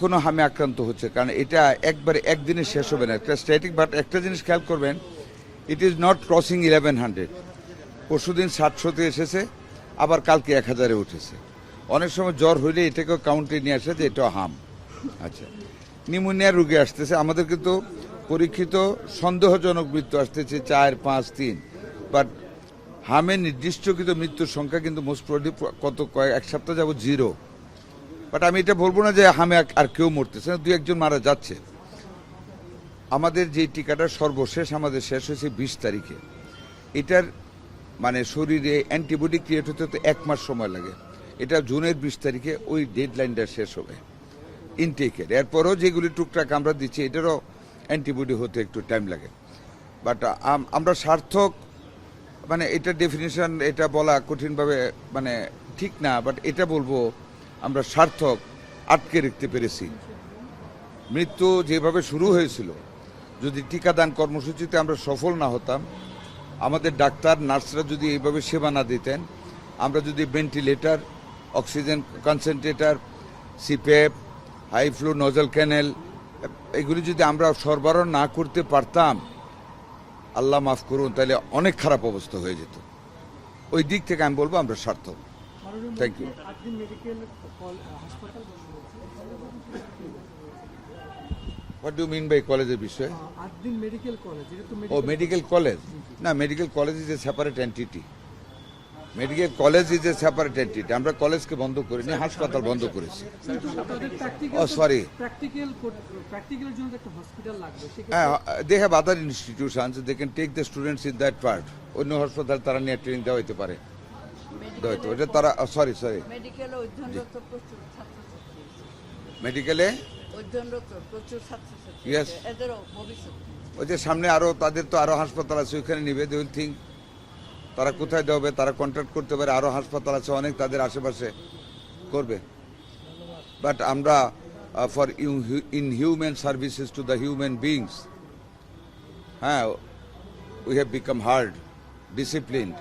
এখনো হামে আক্রান্ত হচ্ছে, কারণ এটা একবারে একদিনে শেষ হবে না, একটা স্ট্যাটিক। বাট একটা জিনিস খেয়াল করবেন, ইট ইজ নট ক্রসিং 1100। পরশুদিন 700-তে এসেছে, আবার কালকে 1000-এ উঠেছে। অনেক সময় জ্বর হইলে এটাকেও কাউন্টে নিয়ে আসে যে এটা হাম। আচ্ছা, নিউমোনিয়ার রোগী আসতেছে, আমাদের কিন্তু পরীক্ষিত সন্দেহজনক মৃত্যু আসতেছে 4, 5, 3। বাট হামের নির্দিষ্টকৃত মৃত্যুর সংখ্যা কিন্তু মোস্ট প্রবলি এক সপ্তাহ যাবত 0। বাট আমি এটা বলবো না যে হামে আর কেউ মরতেছে না, 2-1 মারা যাচ্ছে। আমাদের যে টিকাটা সর্বশেষ আমাদের শেষ হয়েছে 20 তারিখে। এটার মানে শরীরে অ্যান্টিবডি ক্রিয়েট হতে তো 1 মাস সময় লাগে। এটা জুনের 20 তারিখে ওই ডেডলাইনটা শেষ হবে ইনটেকের। এরপরও যেগুলি টুকটাক আমরা দিচ্ছি এটারও অ্যান্টিবডি হতে একটু টাইম লাগে। বাট আমরা সার্থক, মানে এটা ডেফিনিশন এটা বলা কঠিনভাবে মানে ঠিক না, বাট এটা বলবো আমরা সার্থক আটকে রাখতে পেরেছি। মৃত্যু যেভাবে শুরু হয়েছিল, যদি টিকাদান কর্মসূচিতে আমরা সফল না হতাম, আমাদের ডাক্তার নার্সরা যদি এইভাবে সেবা না দিতেন, আমরা যদি ventilator, oxygen concentrator, CPAP, high flow nasal cannula এগুলি যদি আমরা সরবরাহ না করতে পারতাম, আল্লাহ মাফ করুন, তাহলে অনেক খারাপ অবস্থা হয়ে যেত। ওই দিক থেকে আমি বলবো আমরা সার্থক। Thank you. What do mean by কলেজের বিষয়ে? ও মেডিকেল কলেজ না, medical college is a separate entity. Medical college is a separate entity. আমরা কলেজকে বন্ধ করিনি, হাসপাতাল বন্ধ করেছি। ও sorry, they have other institutions, they can take the students in that part. অন্য হাসপাতাল তারা নিয়ে ট্রেনিং দেওয়া হতে পারে। এটা তারা সরি মেডিকেলে ইয়েস, ওই যে সামনে আরো তাদের তো আরো হাসপাতাল আছে, ওইখানে নিবে। দে উইল থিঙ্ক তারা কোথায় দেবে, তারা কন্ট্যাক্ট করতে পারে, আরো হাসপাতাল আছে অনেক তাদের আশেপাশে, করবে। বাট আমরা for inhuman services to the human beings, হ্যাঁ, we have become hard disciplined.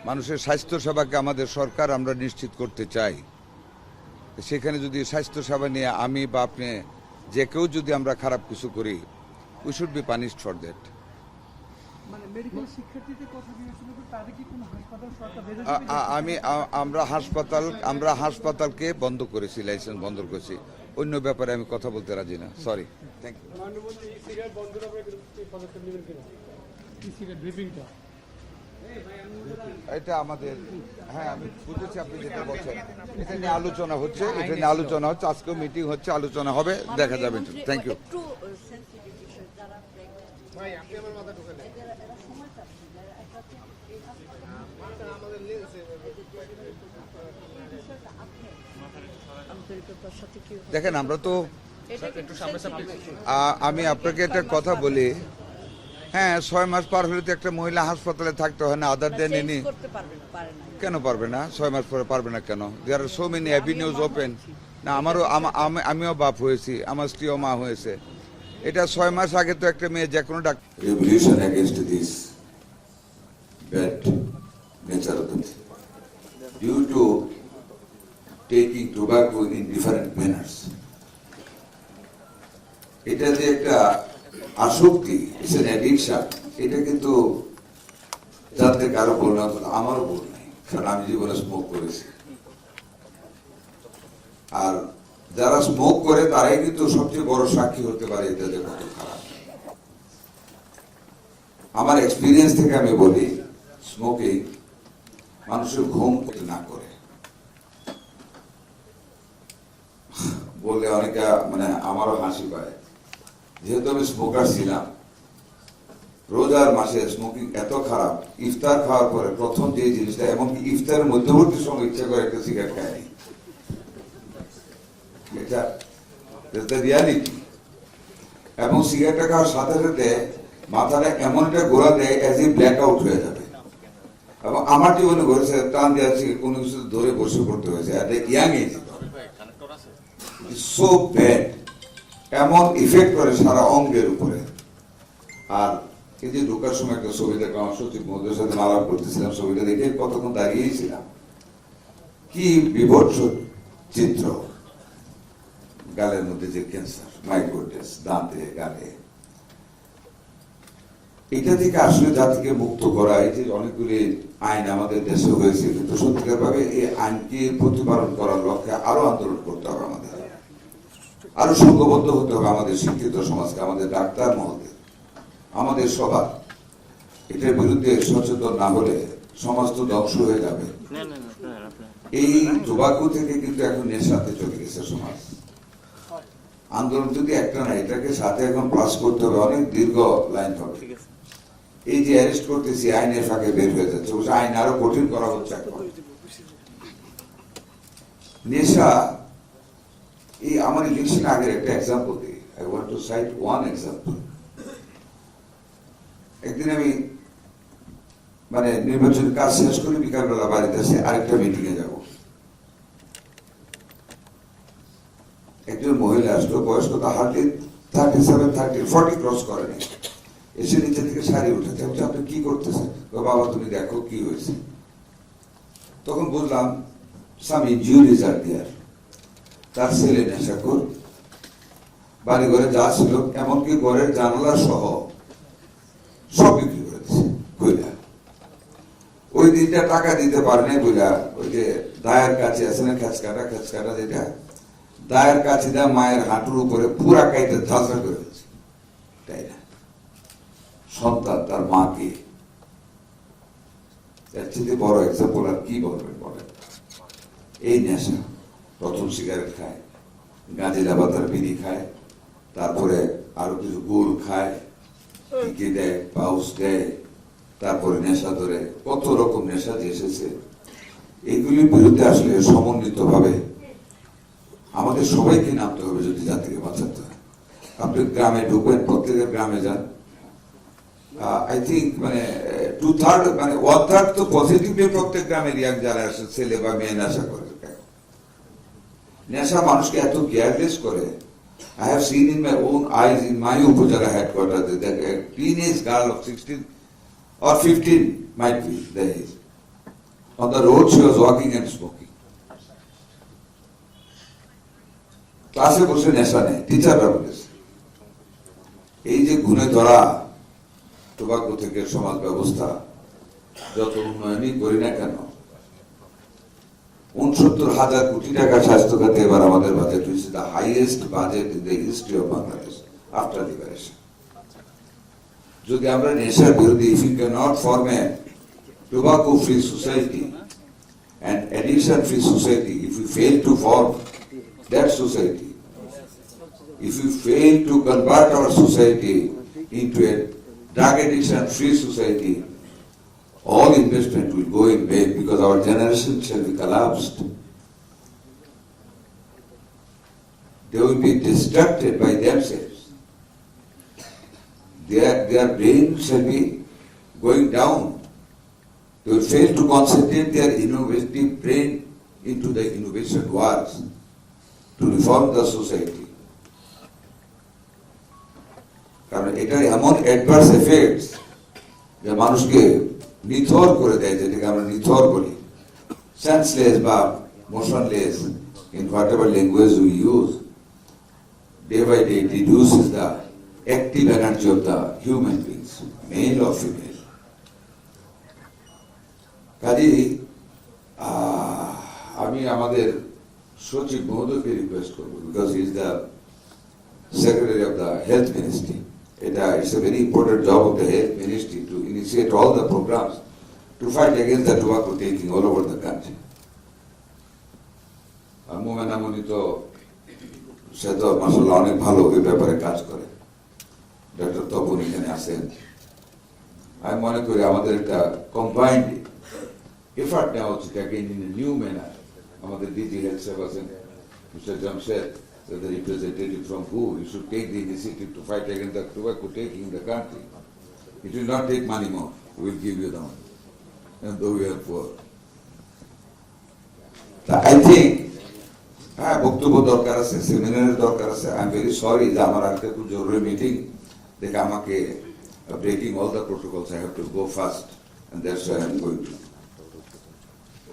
মানুষের স্বাস্থ্য সেবাকে আমাদের সরকার আমরা নিশ্চিত করতে চাই। সেখানে যদি স্বাস্থ্য সেবা নিয়ে আমি বা আপনি যে কেউ যদি আমরা খারাপ কিছু করি, we should be punished for that. আমরা হাসপাতালকে বন্ধ করেছি, লাইসেন্স বন্ধ করেছি। অন্য ব্যাপারে আমি কথা বলতে রাজি না, সরি। Thank you. এটা আমাদের, হ্যাঁ আমি বুঝেছি আপনি যেটা বলছেন। এটা নিয়ে আলোচনা হচ্ছে, আজকেও মিটিং হচ্ছে, আলোচনা হবে, দেখা যাবে। Thank you. দেখেন, আমরা তো, আমি আপনাকে একটা কথা বলি, হ্যাঁ 6 মাস পার হলে তো একটা মহিলা হাসপাতালে থাকতে হয় না, আদার দেন এনি। কেন পারবে না? 6 মাস পরে পারবে না কেন? দেয়ার আর সো মেনি অ্যাভিনিউজ ওপেন। না, আমিও বাপ হয়েছি, আমার স্ত্রীও মা হয়েছে। এটা 6 মাস আগে তো একটা মেয়ে যে কোনো doctor. Revolution against this bad nature of the thing. Due to taking tobacco in different manners. এটা যে একটা আসক্তি, ইটস এন অ্যাডিকশন, এটা কিন্তু যাতে কারো ভুল না, আমারও ভুল নাই, কারণ আমি জীবনে স্মোক করেছি। আর যারা স্মোক করে তারাই কিন্তু সবচেয়ে বড় সাক্ষী হতে পারে এটা যে কত খারাপ। আমার এক্সপিরিয়েন্স থেকে আমি বলি, স্মোকিং মানুষের ঘুম না করে বললে অনেকে মানে আমারও হাসি পায়। যেহেতু আমি স্মোকার ছিলাম, রোজার মাসে স্মোকিং এত খারাপ, ইফতার খাওয়ার পরে প্রথম যে জিনিসটা, এমনকি ইফতারের মধ্যবর্তী সময় ইচ্ছা করে একটা সিগারেট খায়নি। এটা রিয়ালিটি। এবং সিগারেটটা খাওয়ার সাথে সাথে মাথাটা এমন একটা গোড়া দেয় অ্যাজ ই ব্ল্যাক আউট হয়ে যাবে। এবং আমার জীবনে ঘটেছে, টান দেওয়া কোনো কিছু ধরে বসে পড়তে হয়েছে ইয়াং এজ। সো ব্যাড, এমন ইফেক্ট করে সারা অঙ্গের উপরে। আর এই যে ঢোকার সময় একটা ছবি দেখলাম, সচিব মহোদয়ের সাথে আলাপ করতেছিলাম, ছবিটা দেখে কতক্ষণ দাঁড়িয়েছিলাম। কি বিভৎস চিত্র, গালের মধ্যে যে ক্যান্সার, মাই গুডনেস, দাঁতে, গালে, এটা থেকে আসলে জাতিকে মুক্ত করা, এই যে অনেকগুলি আইন আমাদের দেশে হয়েছে, কিন্তু সত্যিকার ভাবে এই আইনকে প্রতিপালন করার লক্ষ্যে আরো আন্দোলন করতে হবে আমাদের, আরো সংঘবদ্ধ হতে হবে আমাদের শিক্ষিত সমাজকে, আমাদের ডাক্তার মহলকে, আমাদের সবার। এটার বিরুদ্ধে সচেতন না হলে সমাজ তো ধ্বংস হয়ে যাবে। এই টোবাকো থেকে কিন্তু এখন নেশাতে চলে গেছে সমাজ। আন্দোলন যদি একটা না, এটাকে সাথে এখন পাস করতে হবে, অনেক দীর্ঘ লাইন হবে। এই যে অ্যারেস্ট করতেছি, আইনের ফাঁকে বের হয়ে যাচ্ছে, অবশ্য আইন আরো কঠিন করা হচ্ছে এখন। নেশা, এই আমার ইলেকশন আগের একটা এক্সাম্পল দিই। I want to cite one example. একদিন আমি মানে নির্বাচনের কাজ শেষ করে বিকালবেলা বাড়িতে এসে আরেকটা মিটিং এ যাব। একজন মহিলা আসলো, বয়স কত, হার্ডলি 37, 30, 40 ক্রস করেনি। এসে নিচে থেকে শাড়ি উঠেছে। আপনি কি করতেছেন? বাবা তুমি দেখো কি হয়েছে। তখন বুঝলাম সাম ইনজুরিজ আর দেয়ার। তার ছেলে নেশাখোর, বাড়ি ঘরে যা ছিল এমনকি ঘরের জানালা সহ সব বিক্রি করে দিচ্ছে কইলা। ওই দিনটা টাকা দিতে পারে নাই বইলা, ওই যে দায়ের কাছে আছে না, খেচকাটা যেটা, দায়ের কাছে দেওয়া মায়ের হাঁটুর উপরে পুরা কাইতে ঝাঁঝরা করে দিচ্ছে। তাই না? সন্তান তার মাকে, এর চেয়ে বড় এক্সাম্পল আর কি বলবেন বলেন? এই নেশা, প্রথম সিগারেট খায়, গাঁজা বাতার বিড়ি খায়, তারপরে আরো কিছু গুড় খায়, টিকে দেয়, পাউস দেয়, তারপরে নেশা ধরে, কত রকম নেশা যে এসেছে। এইগুলির বিরুদ্ধে আসলে সমন্বিত ভাবে আমাদের সবাইকে নামতে হবে যদি জাতিকে বাঁচাতে হয়। আপনি গ্রামে ঢুকবেন, প্রত্যেকের গ্রামে যান, আই থিঙ্ক মানে 2/3 মানে 1/3 তো পজিটিভলি প্রত্যেক গ্রামের ইয়াং যারা আসে, ছেলে বা মেয়ে নেশা করে। নেশা মানুষকে এত কেয়ারলেস করে। I have seen in my own eyes in my Upazila headquarters that a teenage girl of 16 or 15 might be the age. On the road she was walking and smoking. ক্লাসে বসে নেশা নেই, টিচাররা বলেছে। এই যে গুণে ধরা টোবাকো থেকে সমাজ ব্যবস্থা যত উন্নয়নই করি না কেন, 69,000 কোটি টাকা স্বাস্থ্য খাতে এবার আমাদের বাজেট হয়েছে, the highest budget in the history of Bangladesh after liberation. যদি আমরা নেশার বিরোধী, if you cannot form a tobacco free society and addiction free society, if you fail to form that society, if you fail to convert our society into a drug addiction free society, all investment will go in vain because our generation shall be collapsed. They will be distracted by themselves. Their brain shall be going down. They will fail to concentrate their innovative brain into the innovation works to reform the society. কারণ এটার এমন adverse effects যে মানুষকে নিথর করে দেয়, যেটাকে আমরা নিথর বলি, সেন্সলেস বা motionless in whatever language we use. Day by day it reduces the active energy of the human beings, male or female. কাজে আমি আমাদের সচিব মহোদয়কে রিকোয়েস্ট করবো, because he is the secretary of the health ministry. It's a very important job of the health ministry to initiate all the programs to fight against the tobacco taking all over the country. আর মোমেনা মনি তো সে তো মাশাআল্লাহ অনেক ভালো এই ব্যাপারে কাজ করে। Doctor Tapan এখানে আছেন। আমি মনে করি আমাদের একটা কম্বাইন্ড এফার্ট নেওয়া উচিত, again in a new manner. আমাদের ডিজি হেলথ সাহেব আছেন, mister Jamshed, the representative from who you should take the initiative to fight against the tobacco taking in the country. It will not take money more. We will give you the money, and though we are poor. I think হ্যাঁ বক্তব্য দরকার আছে, সেমিনারের দরকার আছে। I am very sorry যে আমার আজকে খুব জরুরি মিটিং দেখে আমাকে breaking all the protocols I have to go fast and that's why I am going to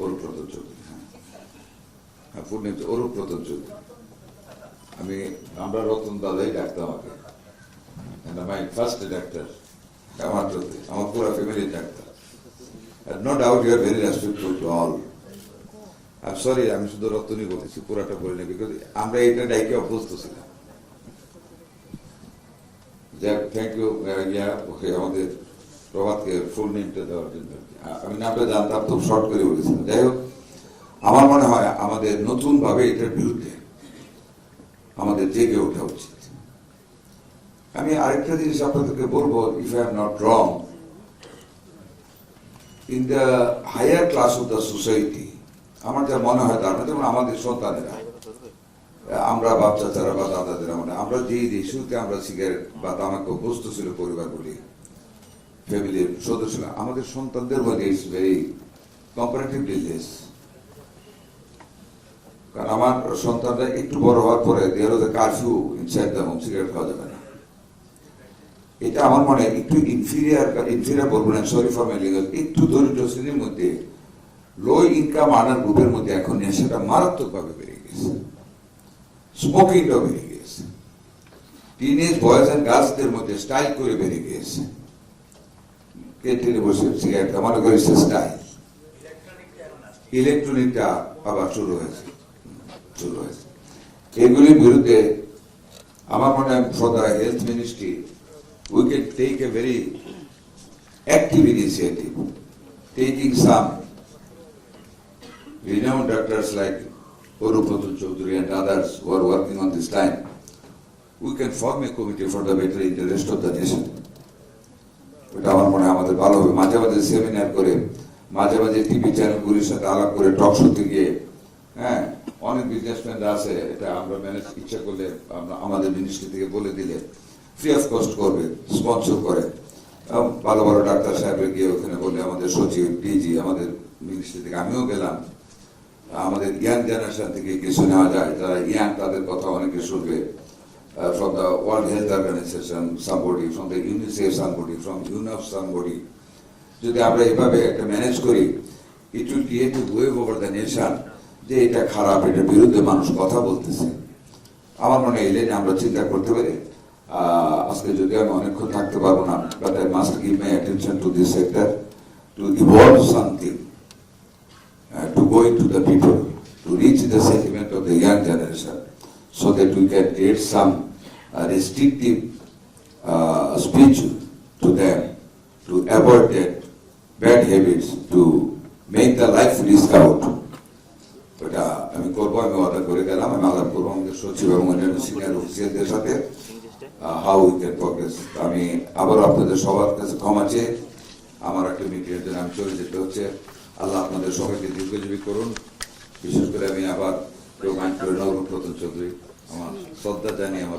Arup Pratap Chowdhury. হ্যাঁ, ফুল নেম অরূপ প্রতাপ চৌধুরী। আমরা রতন দাদাই ডাকতাম আমাকে, মাই ফার্স্ট ডাক্তার আমার পুরো ফ্যামিলি ডাক্তার। No doubt you are very respectful to all. আমি সরি, আমি শুধু রতনই বলেছি, পুরাটা বলিনি, বিকজ আমরা এটা ডাইকে অভ্যস্ত ছিলাম। যাক, থ্যাংক ইউ। ওকে, আমাদের প্রভাতকে ফুল নেমটা দেওয়ার জন্য আমি নামটা জানতাম, খুব শর্ট করে বলেছিলাম। যাই হোক, আমার মনে হয় আমাদের নতুন ভাবে এটার বিরুদ্ধে আমাদের জেগে ওঠা উচিত। আমি আরেকটা জিনিস আপনাদেরকে বলবো, if I am not wrong, in the higher class of the society, আমার যা মনে হয় তার যেমন আমাদের সন্তানেরা, আমরা বাচ্চা চারা বা দাদাদের আমরা যেই শুরুতে আমরা সিগারেট বা তামাকে অভ্যস্ত ছিল পরিবারগুলি, ফ্যামিলির সদস্যরা, আমাদের সন্তানদের মধ্যে ইটস ভেরি কম্পারেটিভলি লেস। কারণ আমার সন্তানরা একটু বড় হওয়ার পরে there was a curfew inside the home, cigarette খাওয়া যাবে না। এটা আমার মনে হয় একটু ইনফিরিয়ার বলবো না, সরি ফর মাই ল্যাঙ্গুয়েজ, একটু দরিদ্র শ্রেণীর মধ্যে, লো ইনকাম আর্নার গ্রুপের মধ্যে এখন নেশাটা মারাত্মকভাবে বেড়ে গেছে, স্মোকিংটাও বেড়ে গেছে, টিনেজ বয়েজ এন্ড গার্লসদের মধ্যে স্টাইল করে বেড়ে গিয়েছে। কেন্টিনে বসে সিগারেটটা মনে করি স্টাইল। ইলেকট্রনিকটা আবার শুরু হয়েছে। এগুলির বিরুদ্ধে আমার মনে হয় for the health ministry we can take a very active initiative, taking some renowned doctors like Arup Chaudhary and others who are working on this line. We can form a committee for the better interest of the nation. এটা আমার মনে হয় আমাদের ভালো হবে। মাঝে মাঝে seminar করে, মাঝে মাঝে টিভি চ্যানেলগুলির সাথে আলাপ করে, টক শোতে গিয়ে, হ্যাঁ, অনেক বিজনেসম্যানরা আছে, এটা আমরা ম্যানেজ ইচ্ছা করলে আমরা আমাদের মিনিস্ট্রি থেকে বলে দিলে ফ্রি অফ কস্ট করবে, স্পন্সর করে। ভালো ভালো ডাক্তার সাহেবের গিয়ে ওখানে বললে আমাদের সচিব, ডিজি, আমাদের মিনিস্ট্রি থেকে আমিও গেলাম, আমাদের ইয়াং জেনারেশন থেকে কিছু নেওয়া যায়, যারা ইয়াং তাদের কথা অনেকে শুনবে, from the World Health Organization somebody, from the UNICEF somebody, from UNEP somebody. যদি আমরা এভাবে একটা ম্যানেজ করি, it will create a wave over the nation, যে এটা খারাপ, এটার বিরুদ্ধে মানুষ কথা বলতেছে। আমার মনে হয় এই লাইনে আমরা চিন্তা করতে পারি। আজকে যদি আমি অনেকক্ষণ থাকতে পারবো না, but I must give my attention to this sector, to evolve something, to go into the people, to reach the sentiment of the young generation, so that we can create some restrictive speech to them, to avoid that bad habits, to make the life risk out. এটা আমি করবো, আমি order করে গেলাম, আমি আলাপ করবো আমাদের সচিব এবং অন্যান্য সিনিয়র অফিসিয়ালদের সাথে, হাউ উই ক্যান প্রগ্রেস। আমি আবার আপনাদের সবার কাছে ক্ষমা চেয়ে আমার একটা মিটিংয়ের জন্য আমি চলে যেতে হচ্ছে। আল্লাহ আপনাদের সবাইকে দীর্ঘজীবী করুন। বিশেষ করে আমি আবার কেউ মাইন্ড করে নবরূপ চৌধুরী, আমার শ্রদ্ধা জানিয়ে আমার